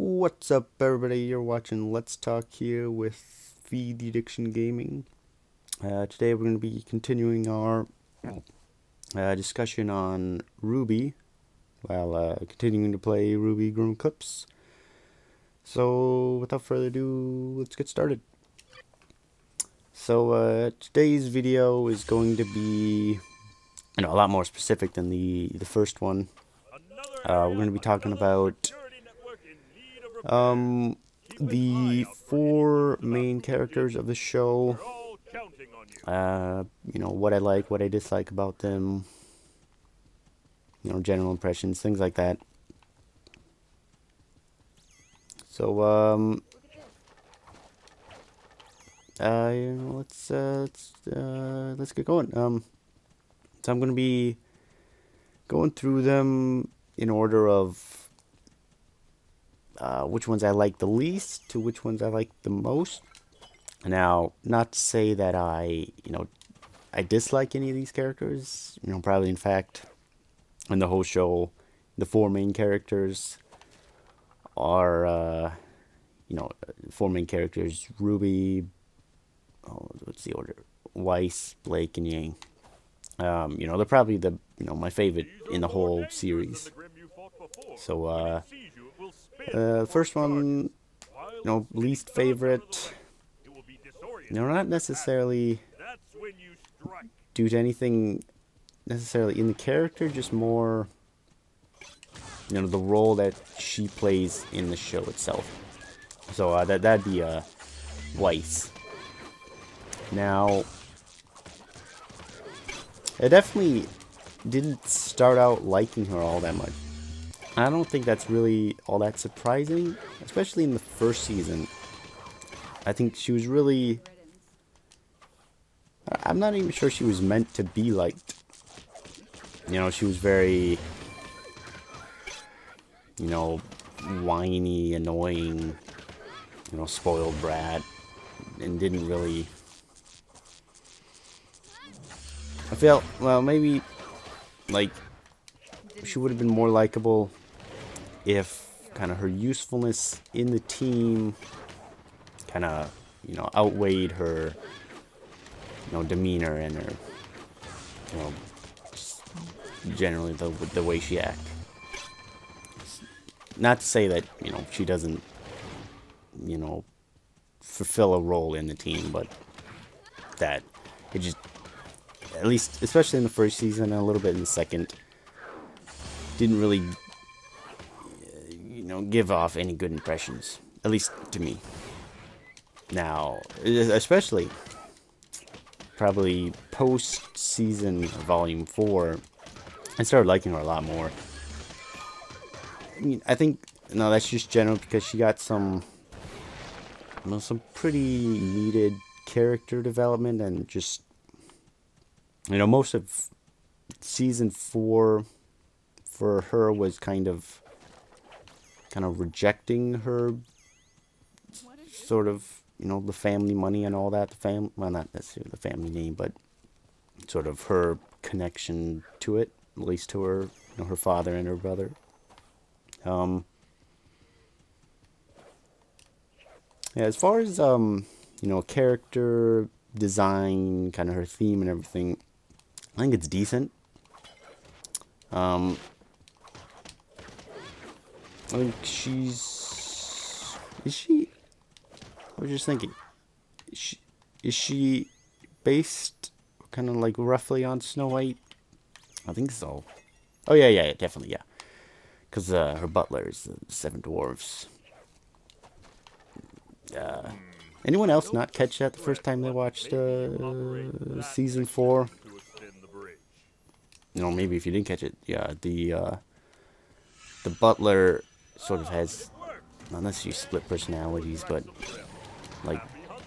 What's up, everybody? You're watching Let's Talk here with Feed the Addiction Gaming. Today we're going to be continuing our discussion on Rwby while continuing to play Rwby Grimm Eclipse. So, without further ado, let's get started. So, today's video is going to be, a lot more specific than the first one. We're going to be talking about the four main characters of the show, what I like, what I dislike about them, general impressions, things like that. So, let's get going. So I'm going to be going through them in order of which ones I like the least to which ones I like the most. Now, not to say that I dislike any of these characters. Probably, in fact, in the whole show, the four main characters are, four main characters: Rwby, what's the order? Weiss, Blake, and Yang. They're probably my favorite in the whole series. So, first one, least favorite, not necessarily due to anything necessarily in the character, just more, the role that she plays in the show itself. So, that'd be, Weiss. Now, I definitely didn't start out liking her all that much. I don't think that's really all that surprising, especially in the first season. I think she was really... I'm not even sure she was meant to be liked. She was very, whiny, annoying, spoiled brat, and didn't really... I felt, well, maybe, she would have been more likable if kind of her usefulness in the team kind of, outweighed her, demeanor and her, just generally the way she acts. Not to say that, she doesn't, fulfill a role in the team, but that it just, at least, especially in the first season and a little bit in the second, didn't really, give off any good impressions, at least to me. Now, especially, probably post-season Volume 4, I started liking her a lot more. I think, that's just general because she got some, some pretty needed character development, and just, most of Season 4 for her was kind of rejecting her sort of, the family money and all that. Well, not necessarily the family name, but sort of her connection to it, at least to her, her father and her brother. Yeah, as far as, character design, kind of her theme and everything, I think it's decent. I think is she, I was just thinking, is she based kind of like roughly on Snow White? I think so. Oh yeah, definitely, yeah. Because her butler is the Seven Dwarves. Anyone else not catch that the first time they watched Season 4? Maybe if you didn't catch it, yeah, the butler sort of has, not necessarily split personalities, but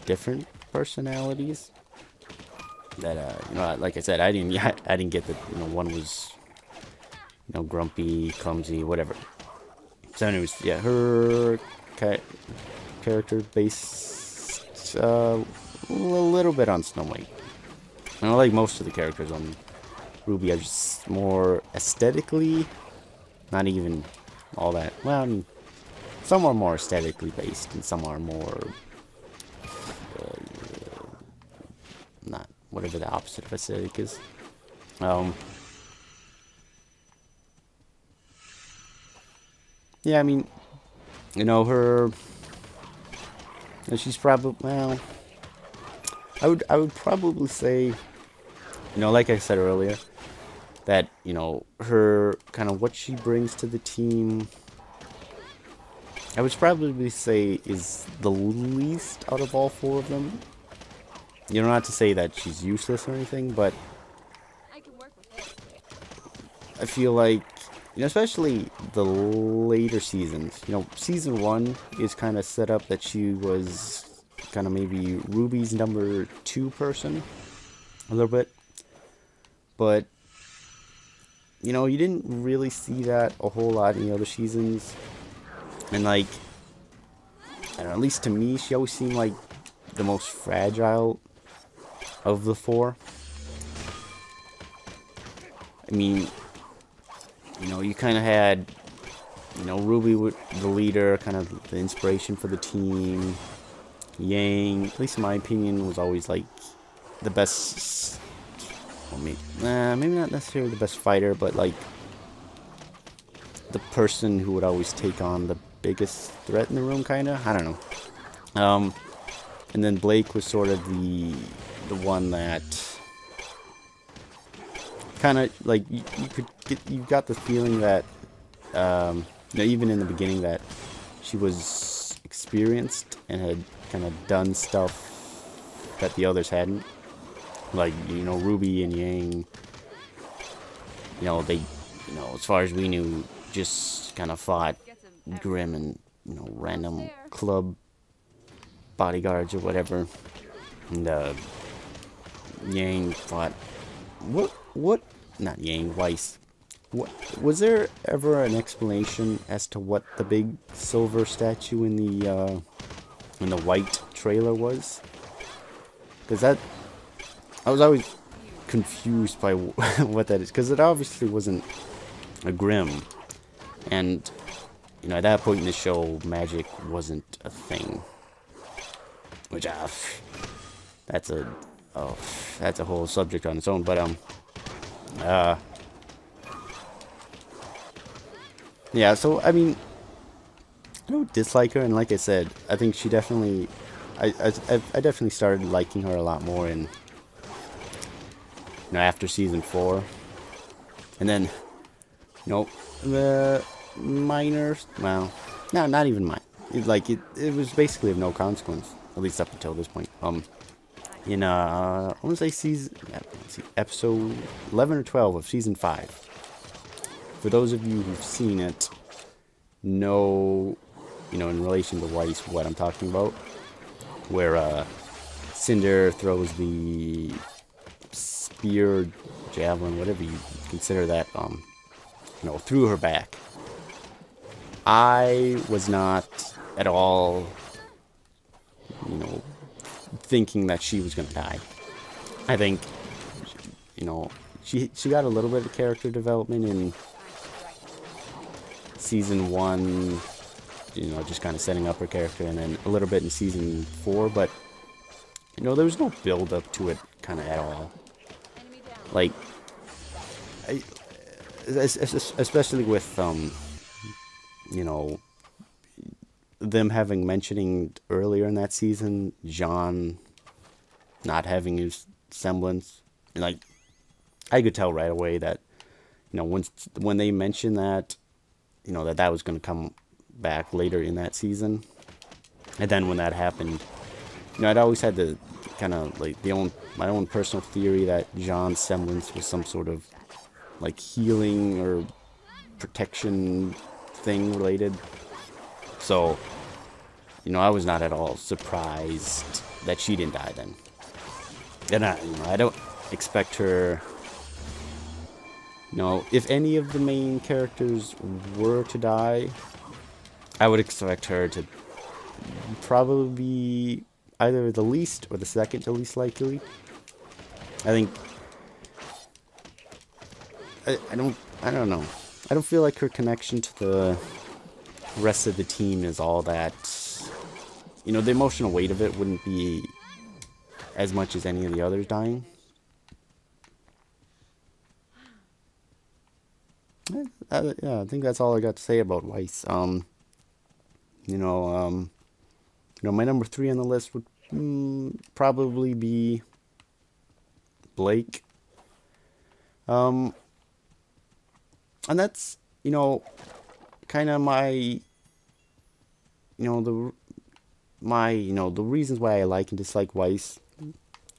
different personalities. That like I said, I didn't get that. One was, grumpy, clumsy, whatever. So, anyways, yeah, her character based a little bit on Snow White. I like most of the characters on Rwby are just more aesthetically, not even all that. Well, I mean, some are more aesthetically based, and some are more not whatever the opposite of aesthetic is. Yeah, I mean, you know, she's probably, well, I would probably say, you know, like I said earlier, that, you know, her kind of what she brings to the team, I would probably say is the least out of all four of them. You know, not to say that she's useless or anything, but I feel like, you know, especially the later seasons, you know, season 1 is kind of set up that she was kind of maybe Ruby's number 2 person, a little bit. But, you know, you didn't really see that a whole lot in the other seasons. And, like, I don't know, at least to me, she always seemed like the most fragile of the four. I mean, you know, you kind of had, you know, Rwby with the leader, kind of the inspiration for the team. Yang, at least in my opinion, was always like the best. Well, maybe not necessarily the best fighter, but like the person who would always take on the biggest threat in the room, kind of. I don't know. And then Blake was sort of the one that kind of like you got the feeling that you know, even in the beginning, that she was experienced and had kind of done stuff that the others hadn't. Like, you know, Rwby and Yang, you know, they, you know, as far as we knew, just kind of fought Grimm and, you know, random club bodyguards or whatever. And Yang fought what not Yang, Weiss. What was there ever an explanation as to what the big silver statue in the white trailer was? Because that, I was always confused by what that is, because it obviously wasn't a Grimm, and you know, at that point in the show, magic wasn't a thing. Which that's a whole subject on its own. But yeah. So I mean, I don't dislike her, and like I said, I think she definitely, I definitely started liking her a lot more in, you know, after season 4, and then, you know, the minor, well, no, not even mine. It was basically of no consequence, at least up until this point. In I want to say episode 11 or 12 of season 5. For those of you who've seen it, know, you know, in relation to Weiss, what I'm talking about, where Cinder throws the spear, javelin, whatever you consider that, you know, through her back. I was not at all, you know, thinking that she was gonna die. I think, you know, she got a little bit of character development in season 1, you know, just kind of setting up her character, and then a little bit in season 4, but, you know, there was no build up to it kind of at all. Like, especially with, you know, them having mentioning earlier in that season, Jean not having his semblance, and like, I could tell right away that, you know, when they mentioned that, you know, that was going to come back later in that season. And then when that happened, you know, I'd always had the kind of like my own personal theory that Jean's semblance was some sort of like healing or protection thing related. So, you know, I was not at all surprised that she didn't die then. And I don't expect her, you know, if any of the main characters were to die, I would expect her to probably be either the least or the second to least likely. I think, I don't know. I don't feel like her connection to rest of the team is all that, you know, the emotional weight of it wouldn't be as much as any of the others dying. Yeah, I think that's all I got to say about Weiss. You know, my number 3 on the list would probably be Blake. And that's, you know, kind of my, you know, the reasons why I like and dislike Weiss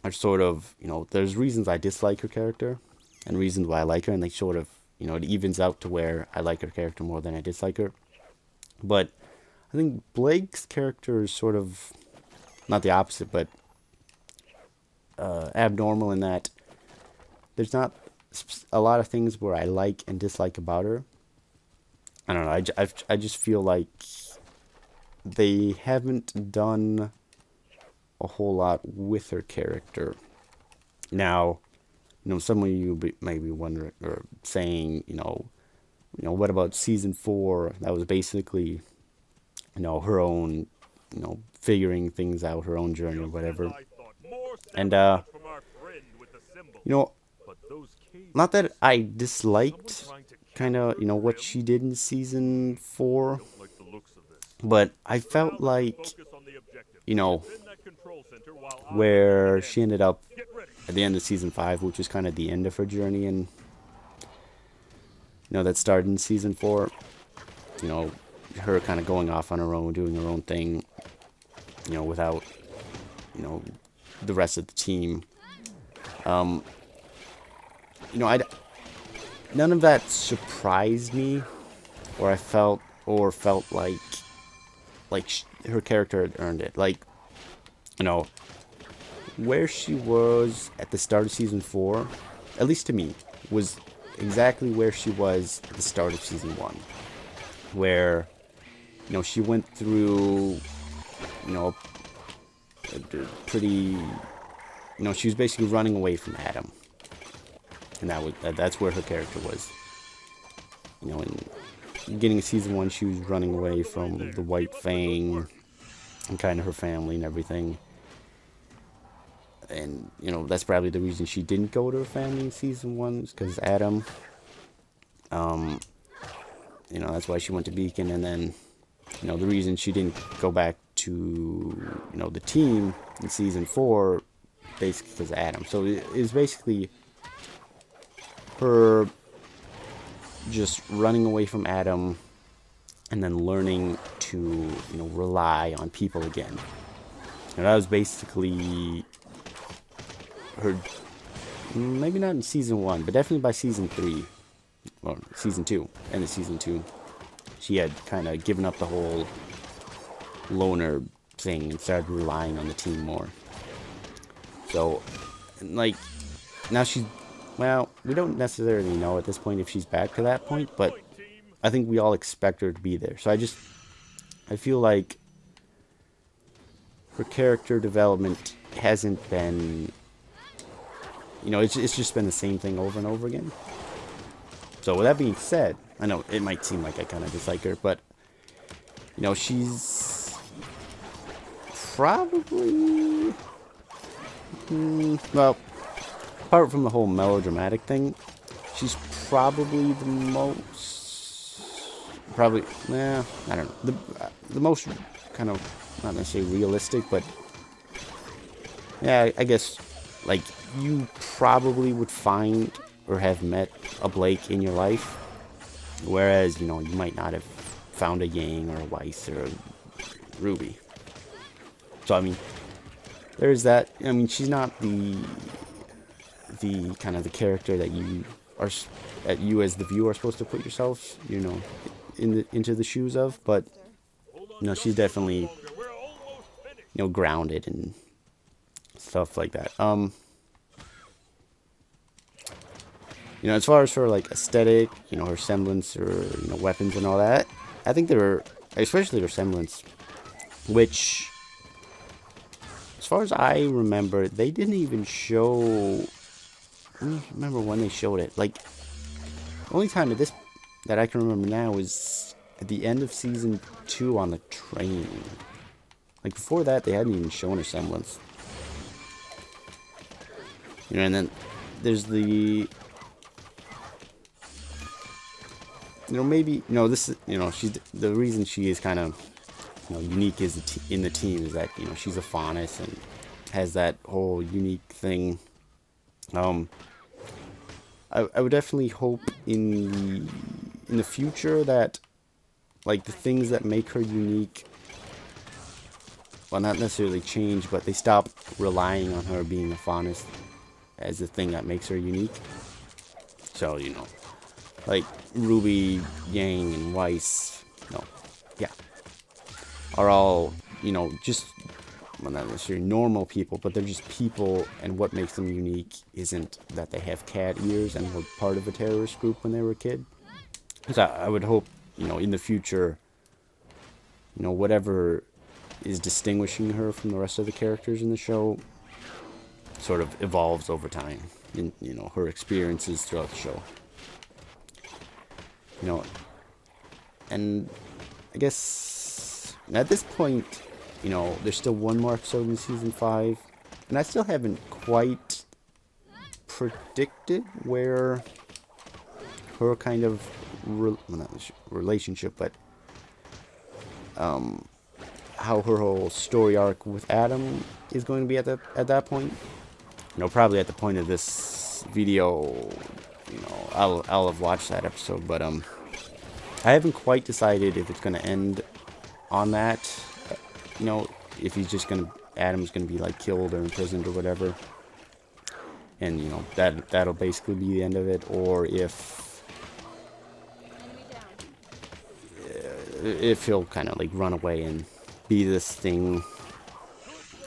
are sort of, you know, there's reasons I dislike her character and reasons why I like her, and they sort of, you know, it evens out to where I like her character more than I dislike her. But I think Blake's character is sort of not the opposite, but abnormal in that there's not a lot of things where I like and dislike about her. I don't know. I just feel like they haven't done a whole lot with her character. Now, you know, some of you may be wondering or saying, you know, what about season 4? That was basically, you know, her own, you know, figuring things out, her own journey or whatever. And you know, not that I disliked kind of, you know, what she did in season 4, but I felt like, you know, where she ended up at the end of season 5, which was kind of the end of her journey, and, you know, that started in season 4, you know, her kind of going off on her own, doing her own thing, you know, without, you know, the rest of the team. You know, none of that surprised me, or I felt like her character had earned it. Like, you know, where she was at the start of season 4, at least to me, was exactly where she was at the start of season 1, where, you know, she went through, you know, a pretty, you know, she was basically running away from Adam, and that's where her character was. You know, in the beginning of season 1, she was running away from the White Fang and kind of her family and everything. And, you know, that's probably the reason she didn't go to her family in season 1, is because Adam. You know, that's why she went to Beacon. And then, you know, the reason she didn't go back to, you know, the team in season 4, basically because of Adam. So it was basically her just running away from Adam and then learning to, you know, rely on people again. And that was basically her, maybe not in season 1, but definitely by season 3, or season 2, end of season 2, she had kind of given up the whole loner thing and started relying on the team more. So, like, now she's, well, we don't necessarily know at this point if she's back to that point, but I think we all expect her to be there. So I feel like her character development hasn't been, you know, it's just been the same thing over and over again. So with that being said, I know it might seem like I kind of dislike her, but, you know, she's probably, well, apart from the whole melodramatic thing, she's probably the most, I don't know, the most kind of, not necessarily realistic, but, yeah, I guess, like, you probably would find or have met a Blake in your life, whereas, you know, you might not have found a Yang or a Weiss or a Rwby. So, I mean, there's that. I mean, she's not the kind of the character that you as the viewer are supposed to put yourself, you know, into the shoes of, but, you know, she's definitely, you know, grounded and stuff like that. You know, as far as her, like, aesthetic, you know, her semblance, or, you know, weapons and all that, I think especially her semblance, which, as far as I remember, they didn't even show, I don't remember when they showed it. Like, the only time that I can remember now is at the end of season 2 on the train. Like, before that, they hadn't even shown a semblance. You know, and then there's the... You know, maybe... You know, this is... You know, she's... The reason she is kind of, you know, unique is in the team is that, you know, she's a faunus and has that whole unique thing. I would definitely hope in the future that, like, the things that make her unique, well, not necessarily change, but they stop relying on her being a faunus as the thing that makes her unique. So, you know, like Rwby, Yang, and Weiss, no, yeah, are all, you know, just, well, not necessarily normal people, but they're just people, and what makes them unique isn't that they have cat ears and were part of a terrorist group when they were a kid. So I would hope, you know, in the future, you know, whatever is distinguishing her from the rest of the characters in the show sort of evolves over time in, you know, her experiences throughout the show. You know, and I guess at this point, you know, there's still one more episode in season 5, and I still haven't quite predicted where her kind of well, not relationship, but how her whole story arc with Adam is going to be at that point. You know, probably at the point of this video, you know, I'll have watched that episode, but I haven't quite decided if it's going to end on that. You know, if he's just gonna, Adam's gonna be like killed or imprisoned or whatever, and you know that'll basically be the end of it, or if he'll kind of like run away and be this thing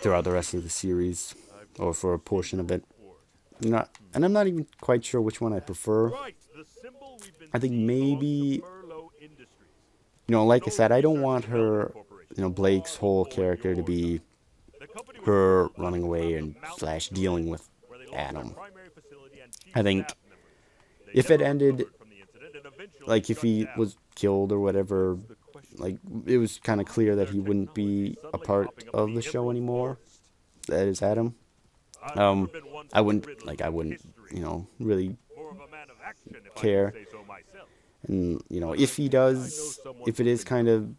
throughout the rest of the series, or for a portion of it. You know, and I'm not even quite sure which one I prefer. I think maybe, you know, like I said, I don't want her, you know, Blake's whole character to be her running away and / dealing with Adam. I think if it ended, like if he was killed or whatever, like it was kind of clear that he wouldn't be a part of the show anymore. That is Adam. I wouldn't, you know, really care. And, you know, if he does, if it is kind of,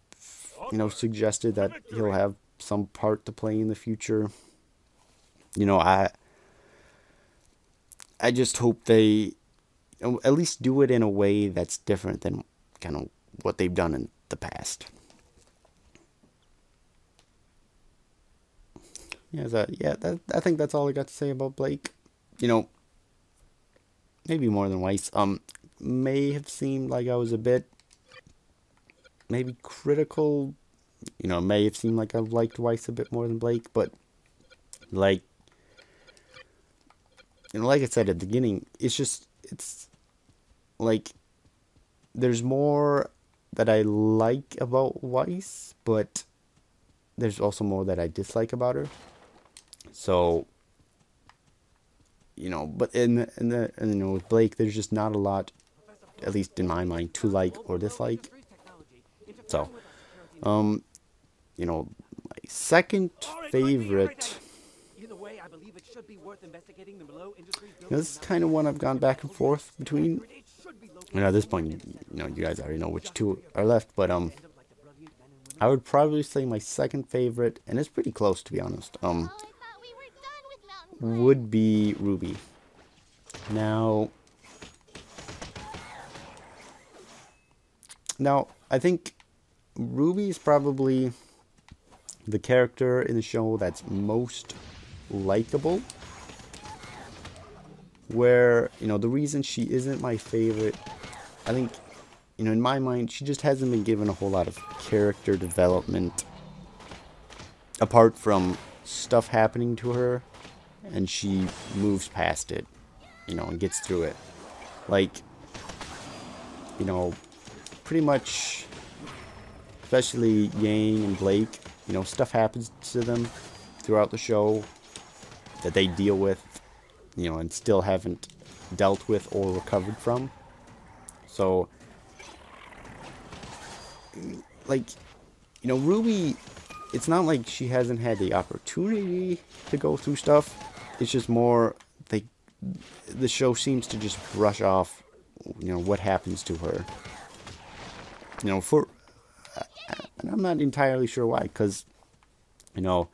you know, suggested that he'll have some part to play in the future, you know, I just hope they at least do it in a way that's different than kind of what they've done in the past. I think that's all I got to say about Blake. You know, maybe more than Weiss. May have seemed like I was a bit maybe critical. You know, may have seemed like I liked Weiss a bit more than Blake, but like, you know, like I said at the beginning, it's like there's more that I like about Weiss, but there's also more that I dislike about her. So, you know, but in you know, with Blake, there's just not a lot, at least in my mind, to like or dislike. So, you know, my second favorite, you know, this is kind of one I've gone back and forth between. You know, at this point, you know, you guys already know which two are left, but I would probably say my second favorite, and it's pretty close to be honest, would be Rwby. Now, I think Rwby is probably the character in the show that's most likable. Where, you know, the reason she isn't my favorite, I think, you know, in my mind, she just hasn't been given a whole lot of character development apart from stuff happening to her and she moves past it, you know, and gets through it. Like, you know, pretty much, especially Yang and Blake, you know, stuff happens to them throughout the show that they deal with, you know, and still haven't dealt with or recovered from. So, like, you know, Rwby, it's not like she hasn't had the opportunity to go through stuff. It's just more like the show seems to just brush off, you know, what happens to her. You know, and I'm not entirely sure why, because, you know,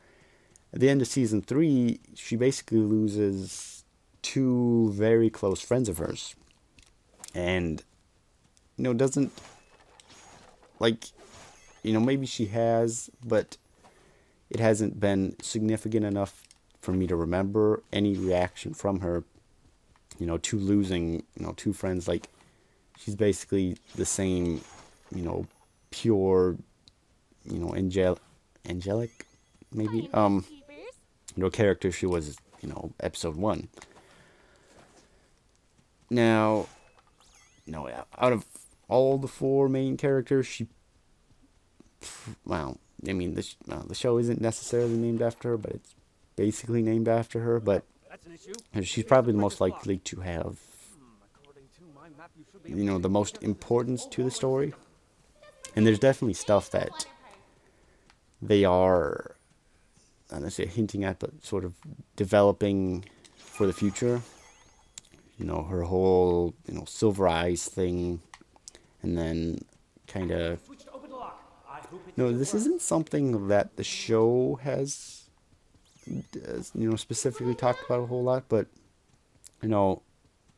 at the end of season 3, she basically loses 2 very close friends of hers. And, you know, doesn't, like, you know, maybe she has, but it hasn't been significant enough for me to remember any reaction from her, you know, to losing, you know, 2 friends. Like, she's basically the same, you know, pure, you know, angelic, maybe, you know, character she was, you know, episode 1. Now, you know, out of all the 4 main characters, she, well, I mean, the show isn't necessarily named after her, but it's basically named after her. But she's probably the most likely to have, you know, the most importance to the story. And there's definitely stuff that they are, I don't say hinting at, but sort of developing for the future. You know, her whole, you know, silver eyes thing, and then kind of, no, this isn't something that the show has, you know, specifically talked about a whole lot, but, you know,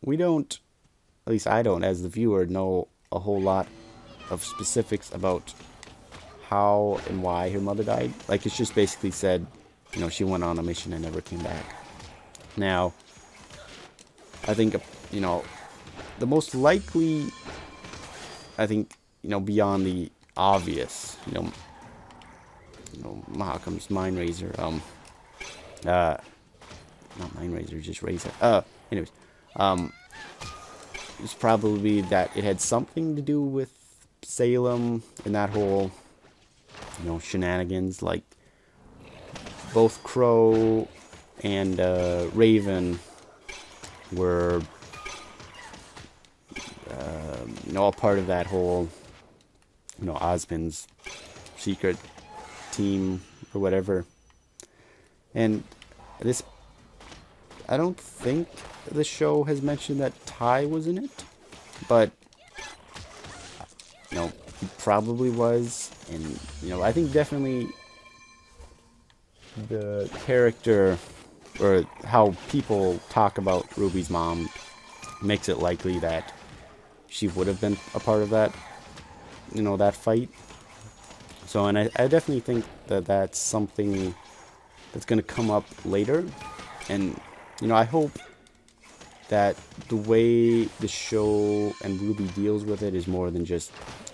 we don't, at least I don't, as the viewer, know a whole lot of specifics about how and why her mother died. Like, it's just basically said, you know, she went on a mission and never came back. Now, I think, you know, the most likely, I think, you know, beyond the obvious, you know, Mahakim's Mind Razor, not Mind Razor, just Razor, anyways, it's probably that it had something to do with Salem and that whole, you know, shenanigans. Like, both Crow and Raven were, you know, all part of that whole, you know, Osmond's secret team or whatever. And this, I don't think the show has mentioned that Ty was in it, but, you know, he probably was. And, you know, I think definitely the character, or how people talk about Rwby's mom, makes it likely that she would have been a part of that, you know, that fight. So, and I definitely think that that's something that's going to come up later. And, you know, I hope that the way the show and Rwby deals with it is more than just,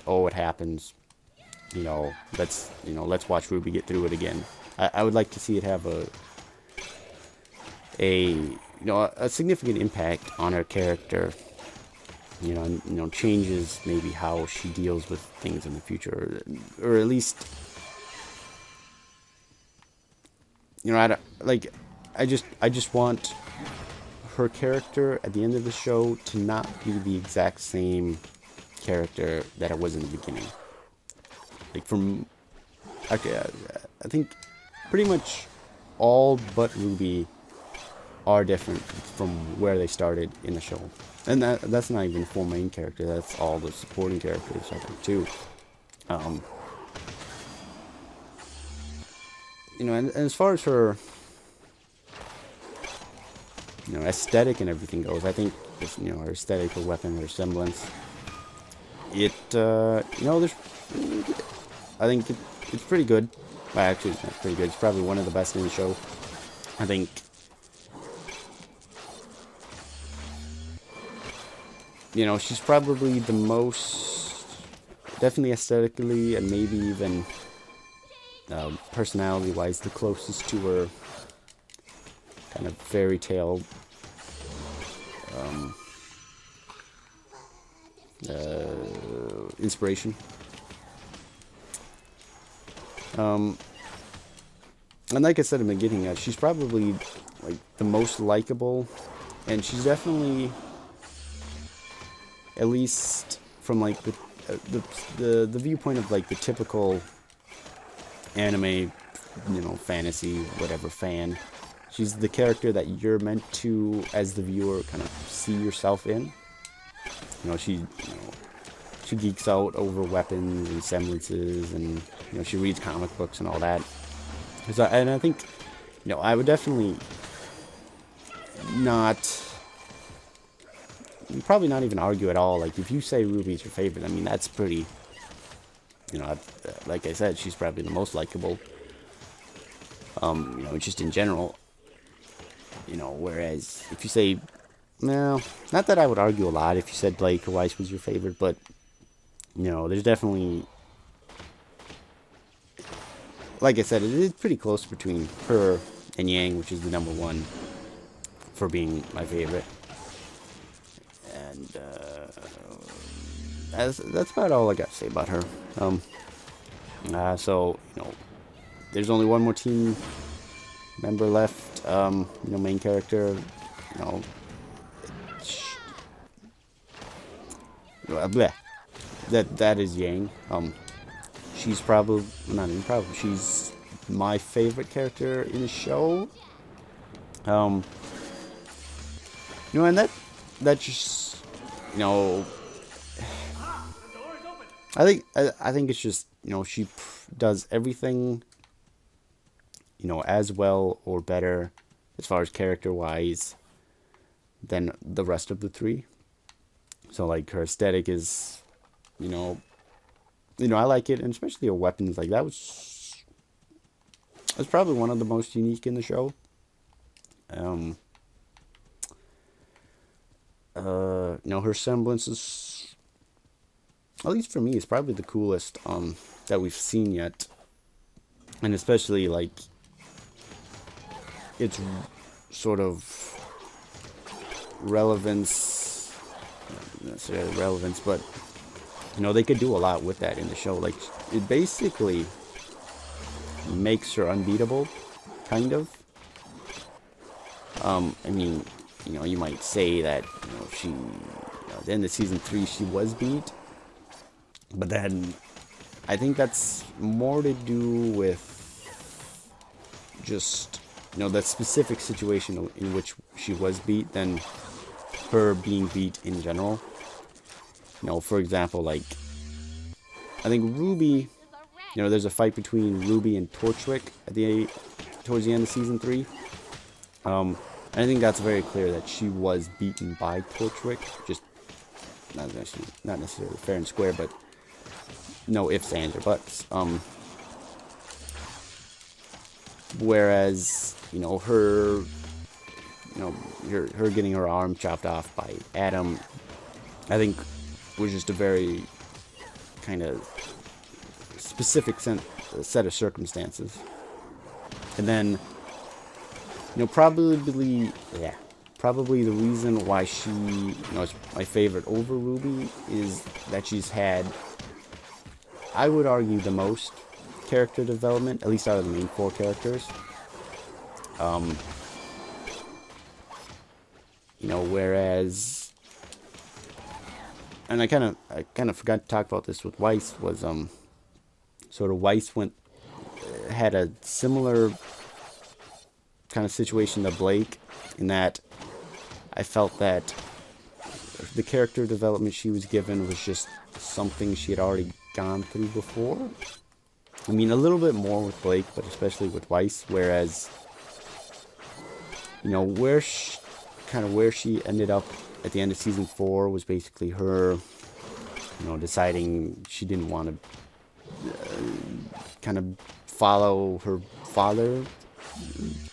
oh, it happens, you know, let's watch Rwby get through it again. I would like to see it have a significant impact on her character, you know, changes maybe how she deals with things in the future, or at least, you know, I just want her character at the end of the show to not be the exact same character that it was in the beginning. Like, I think pretty much all but Rwby are different from where they started in the show. And that's not even the full main character, that's all the supporting characters, I think, too. You know, and as far as her, you know, aesthetic and everything goes, I think, you know, her aesthetic, her weapon, her semblance, it, you know, I think it's pretty good. Well, actually, it's not pretty good. It's probably one of the best in the show. I think, you know, she's probably the most, definitely aesthetically, and maybe even personality-wise, the closest to her kind of fairy tale inspiration. And like I said in the beginning, she's probably like the most likable, and she's definitely, at least from like the the viewpoint of like the typical anime, fantasy, whatever fan. She's the character that you're meant to, as the viewer, kind of see yourself in. She geeks out over weapons and semblances, and she reads comic books and all that. And I think, I would definitely probably not even argue at all. Like, if you say Ruby's your favorite, I mean, that's pretty, like I said, she's probably the most likable, just in general. Whereas if you say, no, not that I would argue a lot if you said Blake or Weiss was your favorite, but, there's definitely, like I said, it is pretty close between her and Yang, which is the #1 for being my favorite. And that's about all I got to say about her. So there's only one more team member left. Main character. Bleh. That is Yang. She's probably not even probably. She's my favorite character in the show. And that just, I think it's just, she does everything, as well or better as far as character-wise than the rest of the three. So, like, her aesthetic is, I like it, and especially her weapons. Like, that's probably one of the most unique in the show. Her semblance is, at least for me, is probably the coolest that we've seen yet, and especially like its sort of relevance, not necessarily relevance, but they could do a lot with that in the show. Like, it basically makes her unbeatable, kind of. I mean, you might say that, she, at the end of season 3, she was beat. But then, I think that's more to do with just, that specific situation in which she was beat than her being beat in general. For example, like, I think Rwby, there's a fight between Rwby and Torchwick towards the end of season 3. And I think that's very clear that she was beaten by Torchwick, just not necessarily fair and square, but no ifs, ands, or buts. Whereas, her getting her arm chopped off by Adam, I think, was just a very kind of specific set of circumstances. And then, probably the reason why she, is my favorite over Rwby is that she's had, I would argue, the most character development, at least out of the main 4 characters. Whereas, and I kind of forgot to talk about this with Weiss, was sort of Weiss had a similar kind of situation to Blake, in that I felt that the character development she was given was just something she had already gone through before. I mean, a little bit more with Blake, but especially with Weiss, whereas, where she ended up at the end of season 4 was basically her, deciding she didn't want to kind of follow her father,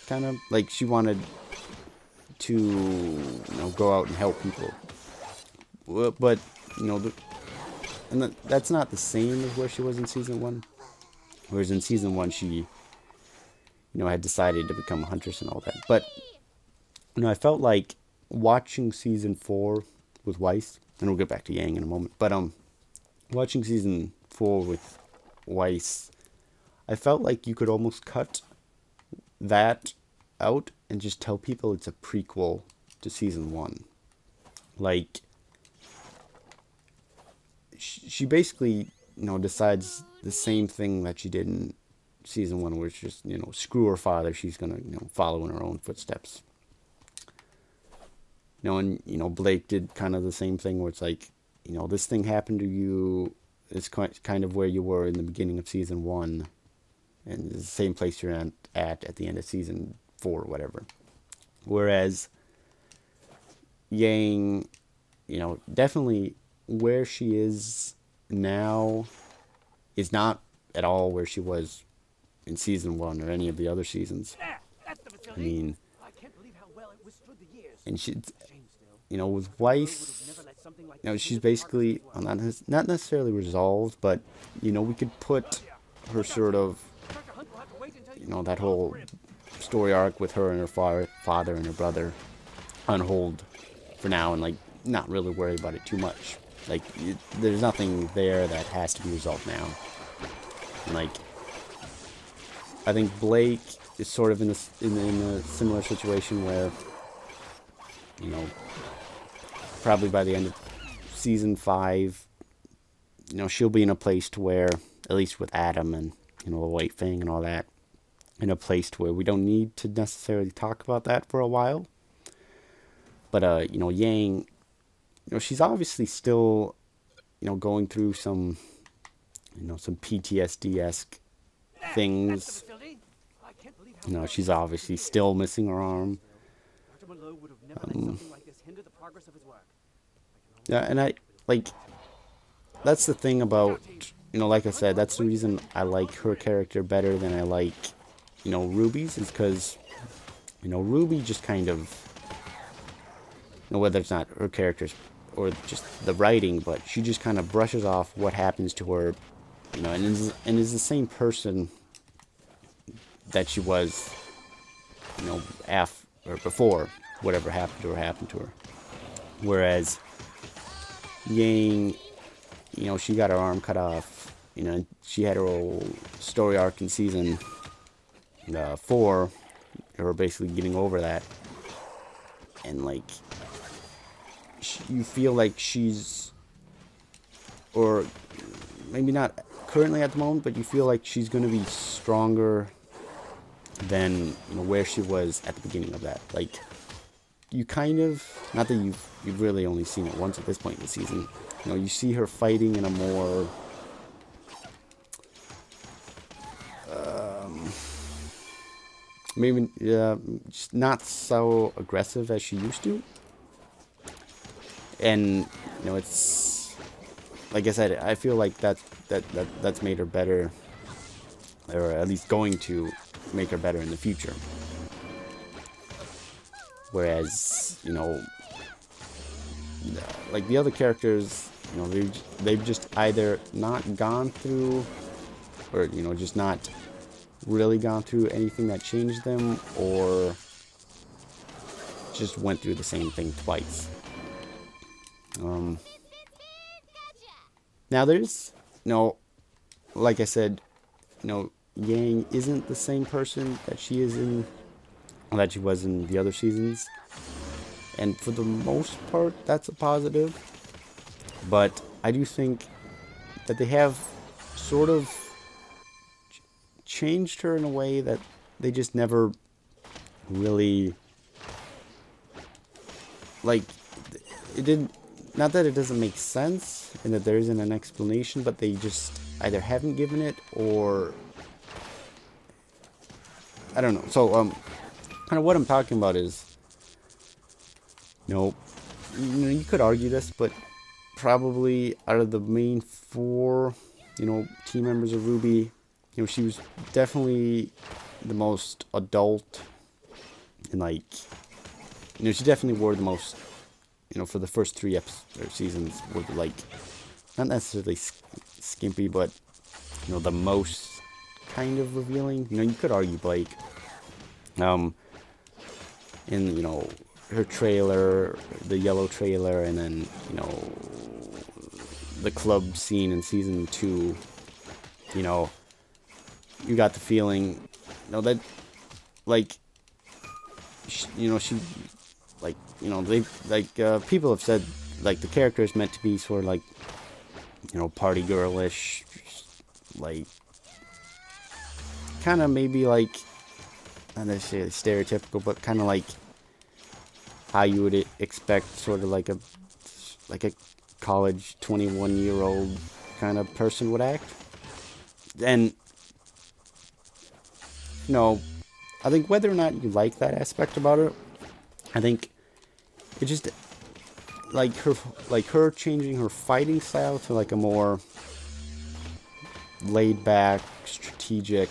kind of like she wanted to go out and help people, but that's not the same as where she was in season 1. Whereas in season 1 she had decided to become a huntress and all that. But I felt like watching season 4 with Weiss, and we'll get back to Yang in a moment, but watching season 4 with Weiss, I felt like you could almost cut that out and just tell people it's a prequel to season 1. Like, she basically, you know, decides the same thing that she did in season 1, where it's just, you know, screw her father, she's gonna, you know, follow in her own footsteps. You know, and, you know, Blake did kind of the same thing, where it's like, you know, this thing happened to you, it's kind of where you were in the beginning of season 1, and the same place you're at the end of season 4 or whatever. Whereas Yang, you know, definitely where she is now is not at all where she was in season 1 or any of the other seasons. I mean, and she, you know, with Weiss, you know, she's basically not necessarily resolved, but, you know, we could put her sort of, you know, that whole story arc with her and her father and her brother on hold for now, and, like, not really worry about it too much. Like, there's nothing there that has to be resolved now. And, like, I think Blake is sort of in a similar situation where, you know, probably by the end of season 5, you know, she'll be in a place to where, at least with Adam and, you know, the White Fang and all that, in a place to where we don't need to necessarily talk about that for a while. But, you know, Yang, you know, she's obviously still, you know, going through some, you know, some PTSD-esque things. You know, she's obviously still missing her arm. Yeah, and I, like, that's the thing about, you know, like I said, that's the reason I like her character better than I like, you know, Rwby's, is because, you know, Rwby just kind of, you know, whether it's not her characters or just the writing, but she just kind of brushes off what happens to her, you know, and is the same person that she was, you know, or before whatever happened to her. Whereas Yang, you know, she got her arm cut off, you know, she had her whole story arc in season 4, her basically getting over that, and, like, you feel like she's, or maybe not currently at the moment, but you feel like she's going to be stronger than, you know, where she was at the beginning of that. Like, you kind of, not that you've really only seen it once at this point in the season, you know, you see her fighting in a more maybe just not so aggressive as she used to. And, you know, it's, like I said, I feel like that's made her better, or at least going to make her better in the future. Whereas, you know, like the other characters, you know, they've just either not gone through, or, you know, just not really gone through anything that changed them, or just went through the same thing twice. Now there's, you know, like I said, you know, Yang isn't the same person that she was in the other seasons, and for the most part that's a positive. But I do think that they have sort of changed her in a way that they just never really, like, it didn't, not that it doesn't make sense and that there isn't an explanation, but they just either haven't given it, or I don't know. So kind of what I'm talking about is, you know, you could argue this, but probably out of the main 4, you know, team members of Rwby, you know, she was definitely the most adult, and, like, you know, she definitely wore the most, you know, for the first 3 seasons, were, like, not necessarily skimpy, but, you know, the most kind of revealing. You know, you could argue Blake, in, you know, her trailer, the yellow trailer, and then, you know, the club scene in season 2, you know, you got the feeling, you know, that, like, you know, she, like, you know, they, like, people have said, like, the character is meant to be sort of like, you know, party girlish, like, kind of maybe like, not necessarily stereotypical, but kind of like how you would expect sort of like a college 21-year-old kind of person would act. And, you know, I think whether or not you like that aspect about her, I think it just, like her changing her fighting style to like a more laid back, strategic,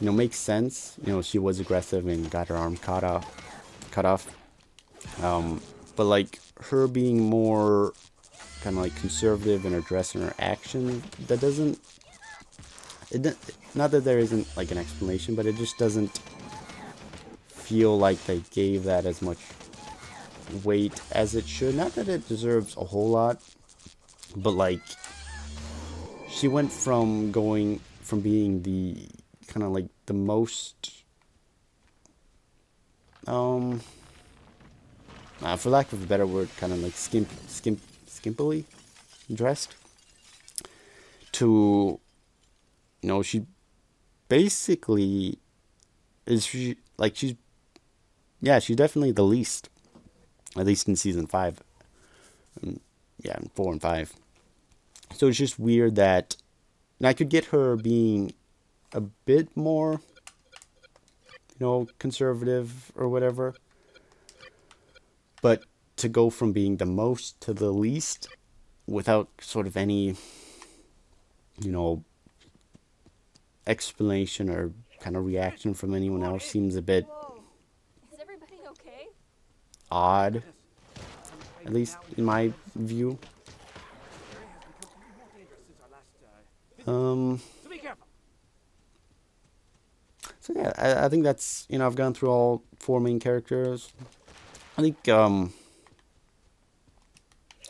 you know, makes sense. You know, she was aggressive and got her arm cut off. But like her being more kind of like conservative in her dress and her action, that doesn't, not that there isn't like an explanation, but it just doesn't feel like they gave that as much weight as it should. Not that it deserves a whole lot, but like she went from being the kind of like the most for lack of a better word, kind of like skimpily dressed, to, you know, she basically is, she's definitely the least, at least in season 5, yeah, in 4 and 5. So it's just weird that, and I could get her being a bit more, you know, conservative or whatever, but to go from being the most to the least without sort of any, you know, explanation or kind of reaction from anyone else seems a bit Is everybody okay? odd, at least in my view. So yeah, I think that's, you know, I've gone through all 4 main characters. I think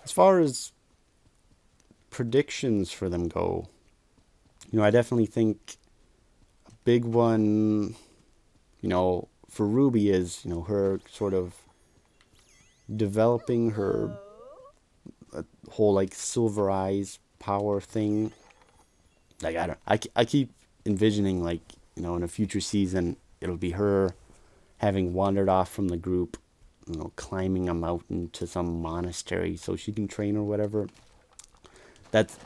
as far as predictions for them go, you know, I definitely think a big one, you know, for Rwby is, you know, her sort of developing her whole like silver eyes power thing. Like I keep envisioning, like, you know, in a future season it'll be her having wandered off from the group, you know, climbing a mountain to some monastery so she can train or whatever. That's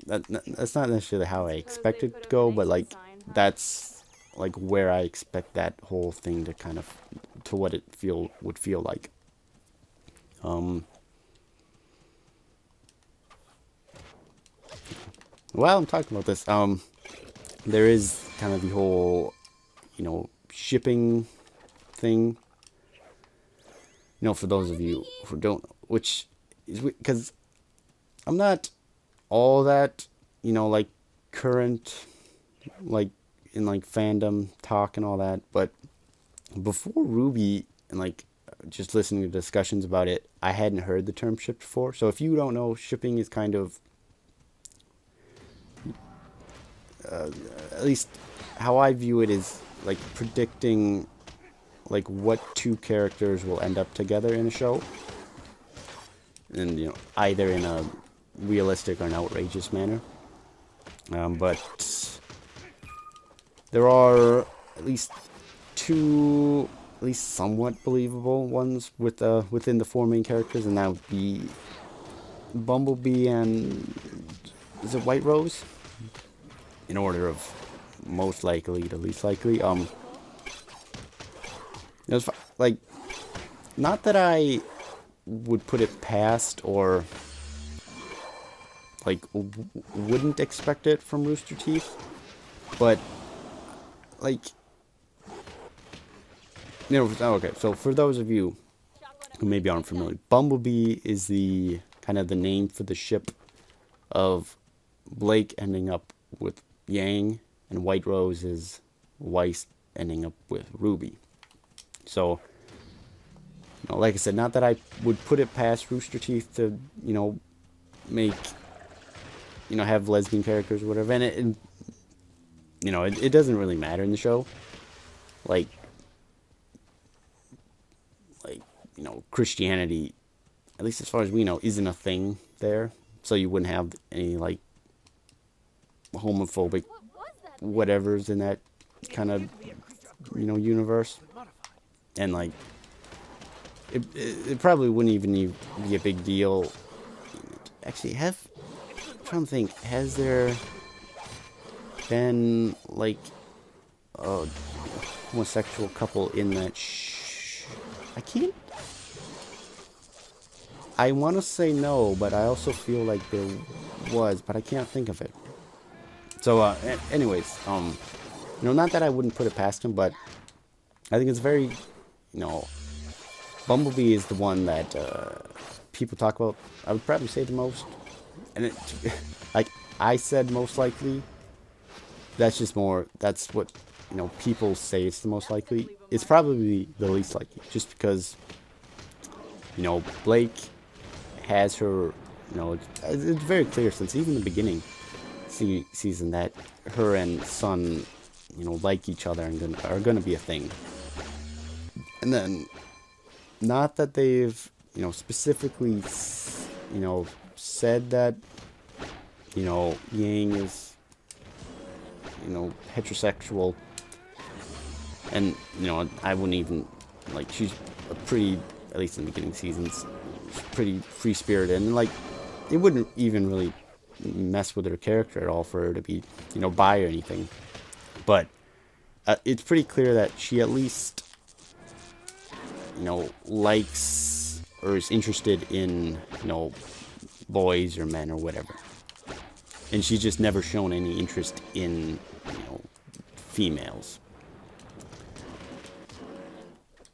not necessarily how I expect it to go, but like that's like where I expect that whole thing to kind of, to what it would feel like. While I'm talking about this, there is kind of the whole, you know, shipping thing. You know, for those of you who don't, which is because I'm not all that, you know, like current, like in like fandom talk and all that, but before Rwby and like just listening to discussions about it, I hadn't heard the term ship before. So if you don't know, shipping is kind of, at least how I view it, is like predicting like what 2 characters will end up together in a show, and, you know, either in a realistic or an outrageous manner. But there are at least 2, at least somewhat believable ones with within the 4 main characters, and that would be Bumblebee and, is it White Rose? In order of most likely to least likely. It was like, not that I would put it past or like wouldn't expect it from Rooster Teeth, but like, you know, okay, so for those of you who maybe aren't familiar, Bumblebee is the kind of the name for the ship of Blake ending up with Yang, and White Rose is Weiss ending up with Rwby. So, you know, like I said, not that I would put it past Rooster Teeth to, you know, make, you know, have lesbian characters or whatever, and it you know, it doesn't really matter in the show. Like, you know, Christianity, at least as far as we know, isn't a thing there. so you wouldn't have any like homophobic What was that? whatevers in that kind of universe. And like it probably wouldn't even be a big deal. Actually, I'm trying to think, has there been like a homosexual couple in that I can't. I want to say no, but I also feel like there was, but I can't think of it. So, anyways, not that I wouldn't put it past him, but I think it's very, Bumblebee is the one that people talk about. I would probably say the most, and it, like I said, most likely. That's just more. That's what people say it's the most likely. It's probably the least likely, just because Blake has her. It's very clear since even the beginning season that her and Sun, like each other and are gonna be a thing. And then, not that they've specifically said that Yang is heterosexual, and I wouldn't even she's a pretty, at least in the beginning seasons, pretty free spirited, and like it wouldn't even really mess with her character at all for her to be bi or anything. But it's pretty clear that she at least likes or is interested in boys or men or whatever, and she's just never shown any interest in females.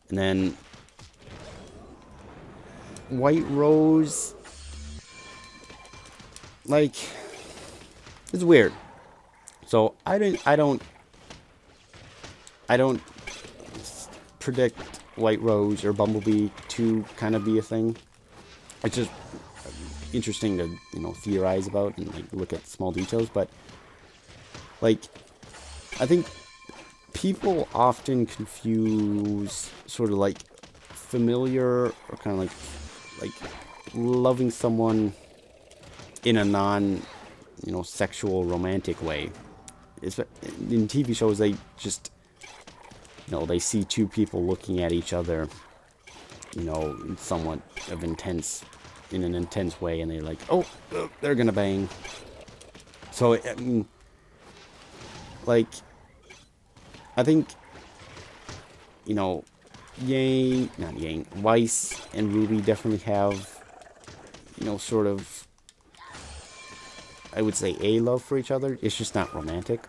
And then White Rose, like, it's weird. So I don't predict White Rose or Bumblebee to kind of be a thing. It's just interesting to theorize about and like look at small details, but like I think people often confuse sort of like familiar or kind of like loving someone in a non sexual romantic way. It's, in TV shows they just they see two people looking at each other in somewhat of in an intense way, and they're like, oh, they're gonna bang. So I mean, like, I think Weiss and Rwby definitely have sort of, I would say, a love for each other. It's just not romantic.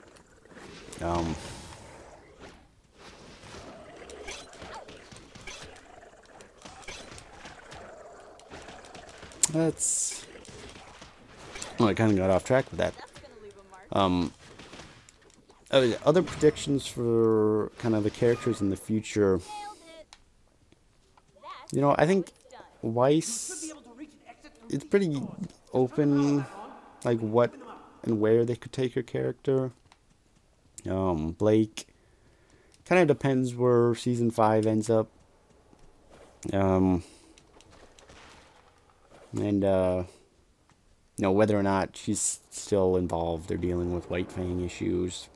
That's... Well, I kind of got off track with that. Other predictions for kind of the characters in the future. I think Weiss, it's pretty open, like what and where they could take her character. Blake, kind of depends where season 5 ends up. Whether or not she's still involved or dealing with White Fang issues.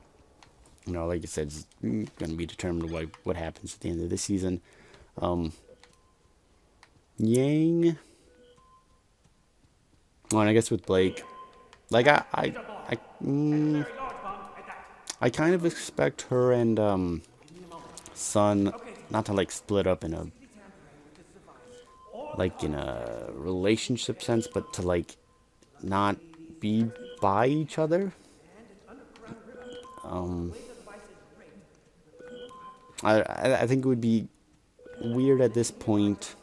Like I said, it's going to be determined by what happens at the end of this season. Yang, well, and I guess with Blake, like I kind of expect her and Sun not to like split up in a relationship sense, but to like not be by each other. I think it would be weird at this point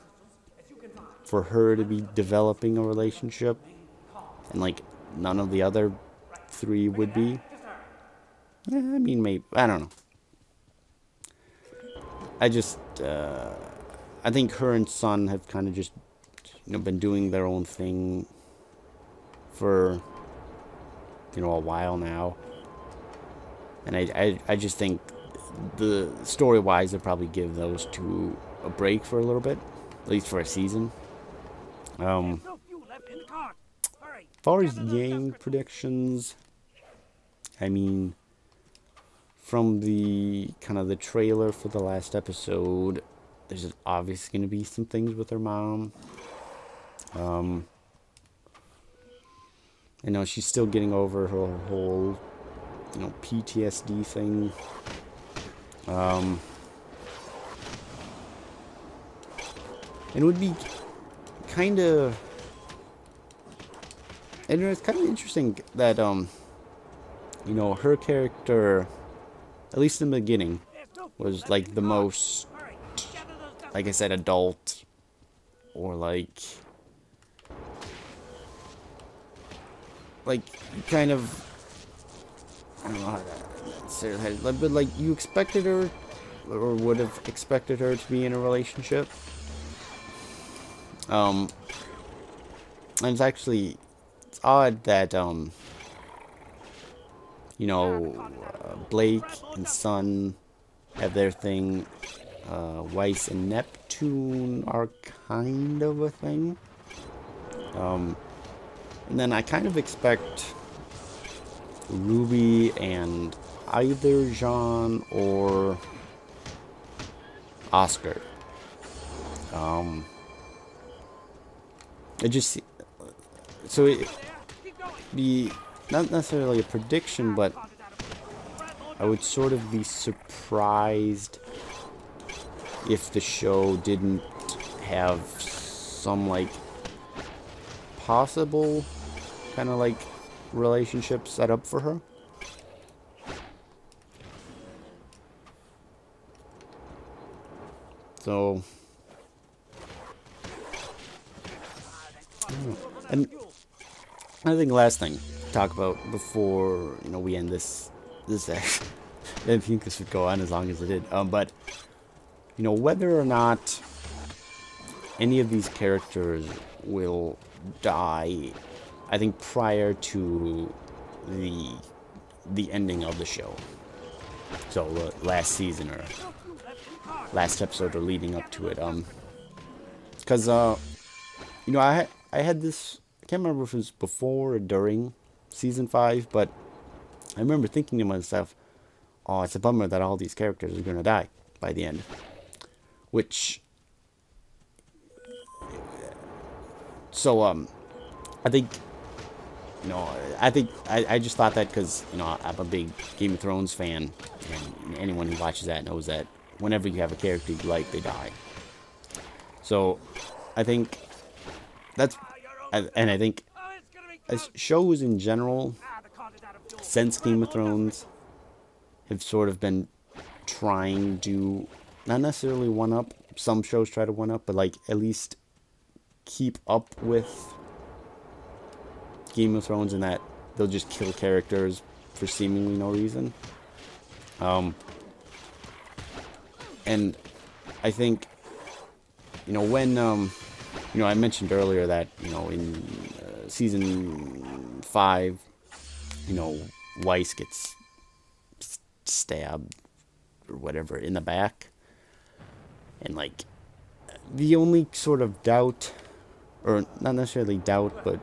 for her to be developing a relationship, and like none of the other 3 would be. I mean, maybe, I don't know. I think her and Sun have kind of just been doing their own thing for a while now, and I just think the story-wise, they'll probably give those 2 a break for a little bit, at least for a season. far as game predictions, I mean, from the kind of the trailer for the last episode, there's obviously going to be some things with her mom. I know she's still getting over her whole, PTSD thing. It would be kind of, and it's kind of interesting that, her character, at least in the beginning, was like the most, like I said, adult, or like kind of, I don't know how to say it, but like you expected her, or would have expected her to be in a relationship. And it's odd that, Blake and Sun have their thing. Weiss and Neptune are kind of a thing. And then I kind of expect Rwby and either Jean or Oscar. It just, so it be not necessarily a prediction, but I would sort of be surprised if the show didn't have some like possible kind of like relationship set up for her. So, and I think last thing to talk about before we end this I didn't think this would go on as long as it did. But whether or not any of these characters will die, I think prior to the ending of the show. So last season or last episode or leading up to it. Because I had this. I can't remember if it was before or during season 5, but I remember thinking to myself, "Oh, it's a bummer that all these characters are gonna die by the end." Which, so I think, I just thought that because I'm a big Game of Thrones fan, and anyone who watches that knows that whenever you have a character you like, they die. So I think that's, and I think as shows in general, since Game of Thrones, have sort of been trying to, not necessarily one-up, some shows try to one-up, but like at least keep up with Game of Thrones in that they'll just kill characters for seemingly no reason. And I think, when, I mentioned earlier that, in season 5, Weiss gets stabbed or whatever in the back. And, like, the only sort of doubt, or not necessarily doubt, but,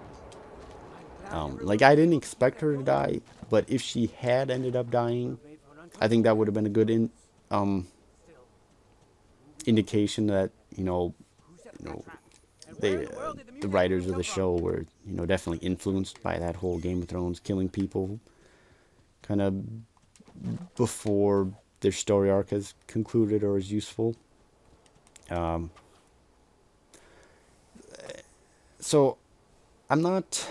like, I didn't expect her to die, but if she had ended up dying, I think that would have been a good indication that, the writers of the show were, definitely influenced by that whole Game of Thrones killing people kind of before their story arc has concluded or is useful. So I'm not,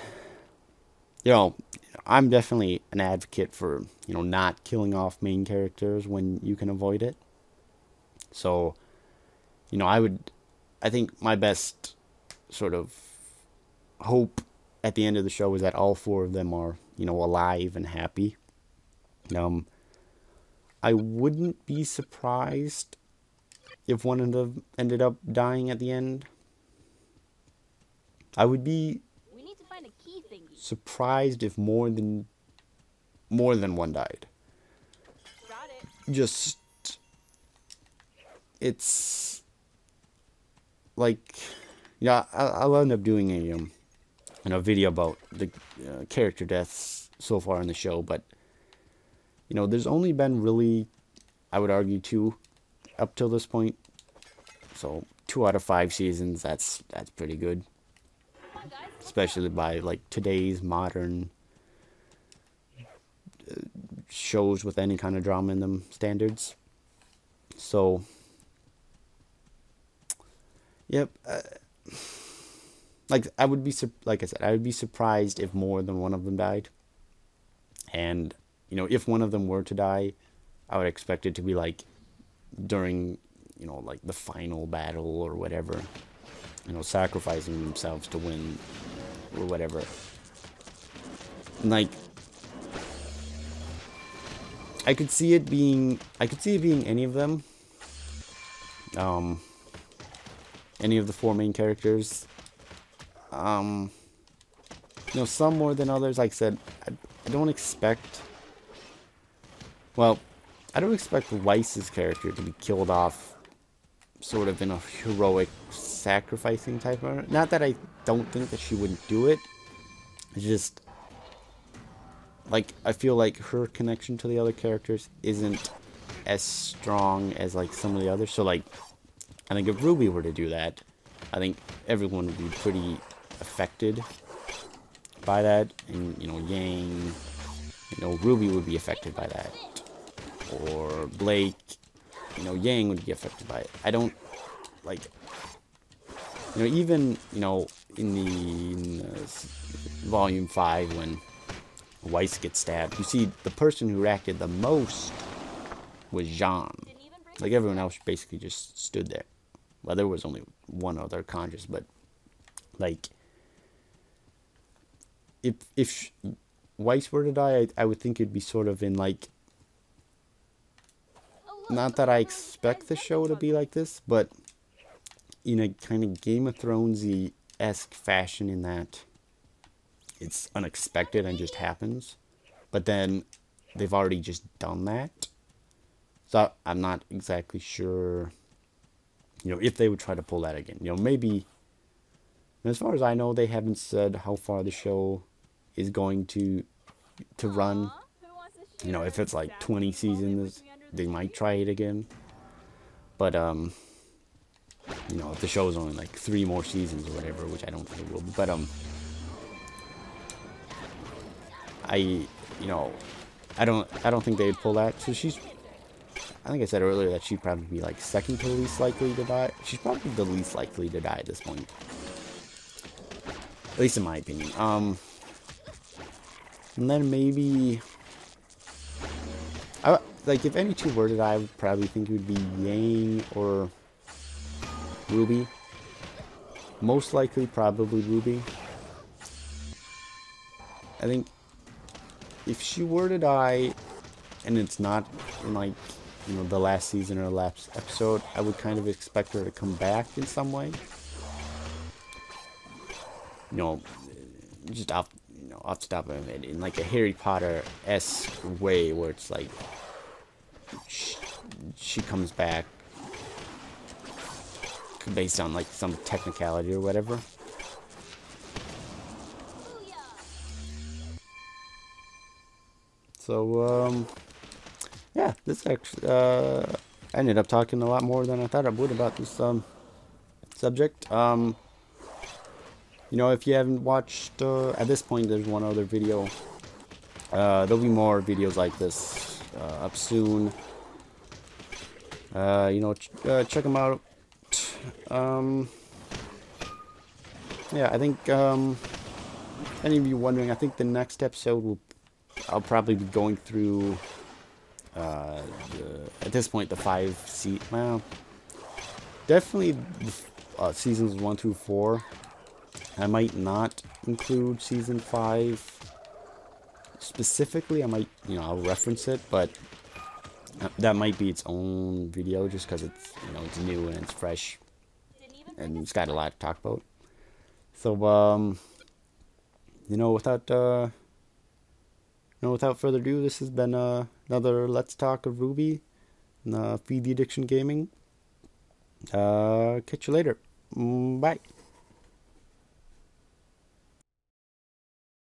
I'm definitely an advocate for, not killing off main characters when you can avoid it. So, I think my best sort of hope at the end of the show is that all 4 of them are, alive and happy. I wouldn't be surprised if one of them ended up dying at the end. I would be surprised if more than one died. Just, it's like, I'll end up doing video about the character deaths so far in the show, but there's only been really, I would argue, 2 up till this point. So 2 out of 5 seasons, that's pretty good, especially by like today's modern shows with any kind of drama in them standards. So yep, like I said, I would be surprised if more than one of them died. And if one of them were to die, I would expect it to be like during like the final battle or whatever, sacrificing themselves to win or whatever. And like I could see it being any of them, any of the 4 main characters. Some more than others. Like I said, I don't expect, well, I don't expect Weiss's character to be killed off sort of in a heroic sacrificing type of, not that I don't think that she wouldn't do it, it's just like I feel like her connection to the other characters isn't as strong as like some of the others. So like I think if Rwby were to do that, I think everyone would be pretty affected by that, and Yang, Rwby would be affected by that, or Blake, Yang would be affected by it. I don't like, even in the volume 5 when Weiss gets stabbed, you see the person who reacted the most was Jean. Like everyone else basically just stood there. Well, there was only one other conscious, but like if Weiss were to die, I would think it'd be sort of in like, not that I expect the show to be like this, but in a kind of Game of Thrones-y-esque fashion, in that it's unexpected and just happens. But then they've already just done that. So I'm not exactly sure, if they would try to pull that again. Maybe, as far as I know, they haven't said how far the show is going to run. If it's like 20 seasons, they might try it again. But, if the show's only like 3 more seasons or whatever, which I don't think it will be. But, I don't think they'd pull that. So I think I said earlier that she'd probably be like second to least likely to die. She's probably the least likely to die at this point, at least in my opinion. And then maybe, like if any 2 were to die, I would probably think it would be Yang or Rwby. Most likely, probably Rwby. I think if she were to die, and it's not in like, the last season or last episode, I would kind of expect her to come back in some way. Just off the top of my head, in like a Harry Potter-esque way, where it's like she comes back based on like some technicality or whatever. So yeah, this actually I ended up talking a lot more than I thought I would about this subject. If you haven't watched, at this point there's one other video. There'll be more videos like this up soon. Check them out. Yeah, I think any of you wondering, I think the next episode I'll probably be going through at this point well, definitely seasons 1 through 4. I might not include season 5 specifically. I might, I'll reference it, but that might be its own video just because it's, it's new and it's fresh and it's got a lot to talk about. So, without further ado, this has been another Let's Talk of Rwby and Feed the Addiction Gaming. Catch you later. Bye.